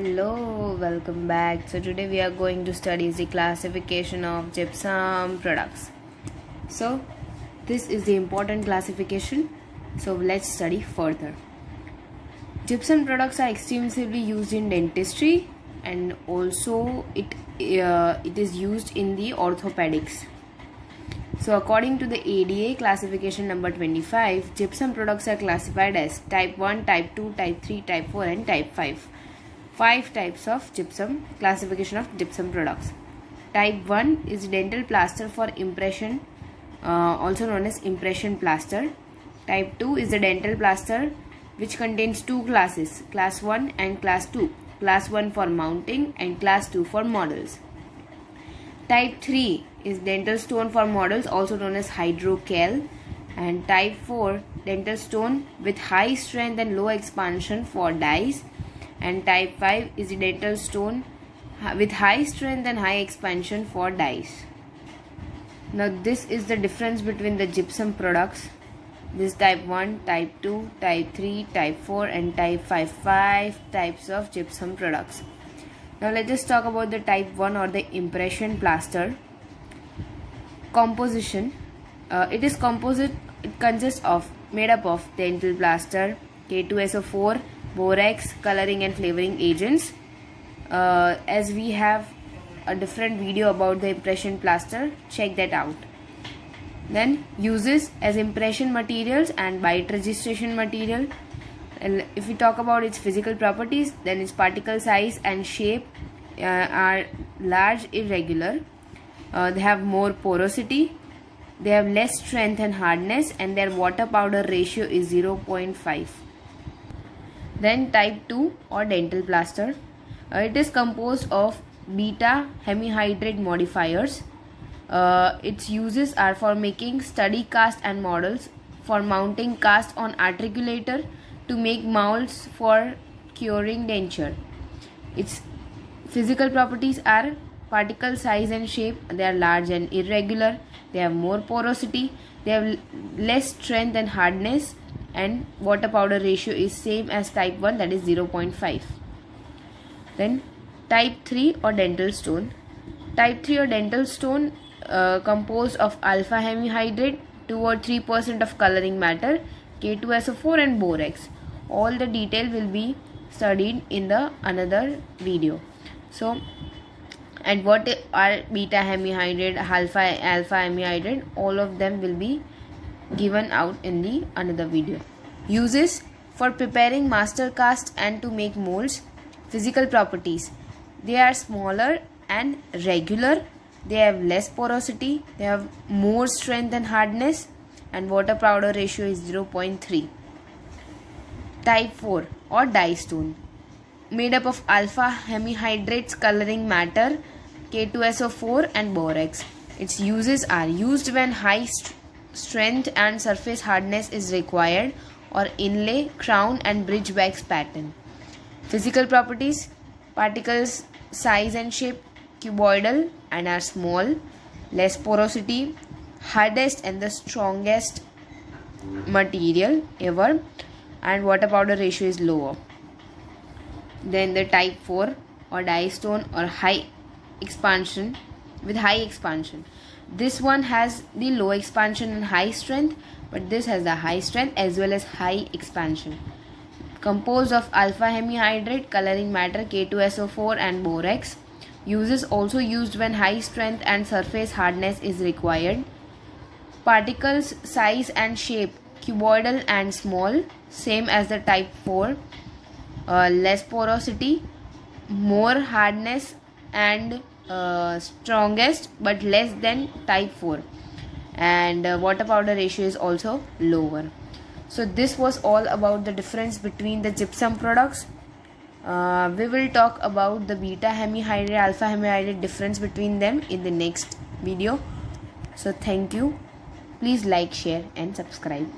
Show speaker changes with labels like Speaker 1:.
Speaker 1: Hello, welcome back. So today we are going to study the classification of gypsum products. So this is the important classification. So let's study further. Gypsum products are extensively used in dentistry and also it is used in the orthopedics. So according to the ADA classification number 25, gypsum products are classified as type 1, type 2, type 3, type 4 and type 5. 5 types of gypsum, classification of gypsum products. Type 1 is dental plaster for impression, also known as impression plaster. Type 2 is the dental plaster which contains two classes, class 1 and class 2. Class 1 for mounting and class 2 for models. Type 3 is dental stone for models, also known as hydrocal, and type 4 dental stone with high strength and low expansion for dies, and type 5 is the dental stone with high strength and high expansion for dies. Now this is the difference between the gypsum products. This type 1, type 2, type 3, type 4 and type 5. 5 types of gypsum products. Now let's just talk about the type 1 or the impression plaster. Composition. It is composite. It consists of made up of dental plaster, K2SO4, borax, coloring and flavoring agents. As we have a different video about the impression plaster, check that out. Then uses as impression materials and bite registration material. And if we talk about its physical properties, then its particle size and shape are large, irregular. They have more porosity, they have less strength and hardness, and their water powder ratio is 0.5. Then type 2 or dental plaster. It is composed of beta hemihydrate modifiers. Its uses are for making study cast and models, for mounting cast on articulator, to make molds for curing denture. Its physical properties are particle size and shape. They are large and irregular. They have more porosity. They have less strength and hardness, and water powder ratio is same as type 1, that is 0.5. Then type 3 or dental stone. Type 3 or dental stone composed of alpha hemihydrate, 2 or 3% of coloring matter, K2SO4 and borax. All the detail will be studied in the another video. So, and what are beta hemihydrate, alpha hemihydrate, all of them will be given out in the another video. Uses for preparing master cast and to make molds. Physical properties: they are smaller and regular, they have less porosity, they have more strength and hardness, and water powder ratio is 0.3. Type 4 or dye stone, made up of alpha hemihydrates, coloring matter, K2SO4 and borax. Its uses are used when high strength and surface hardness is required, or inlay, crown and bridge wax pattern. Physical properties: particles size and shape cuboidal and are small, less porosity, hardest and the strongest material ever, and water powder ratio is lower. Then the type 4 or dye stone or high expansion, with high expansion. This one has the low expansion and high strength, but this has the high strength as well as high expansion. Composed of alpha hemihydrate, coloring matter, K2SO4 and borax. Uses also used when high strength and surface hardness is required. Particles size and shape cuboidal and small, same as the type 4. Less porosity, more hardness and strongest but less than type 4, and water powder ratio is also lower. So this was all about the difference between the gypsum products. We will talk about the beta hemihydrate, alpha hemihydrate difference between them in the next video. So thank you. Please like, share and subscribe.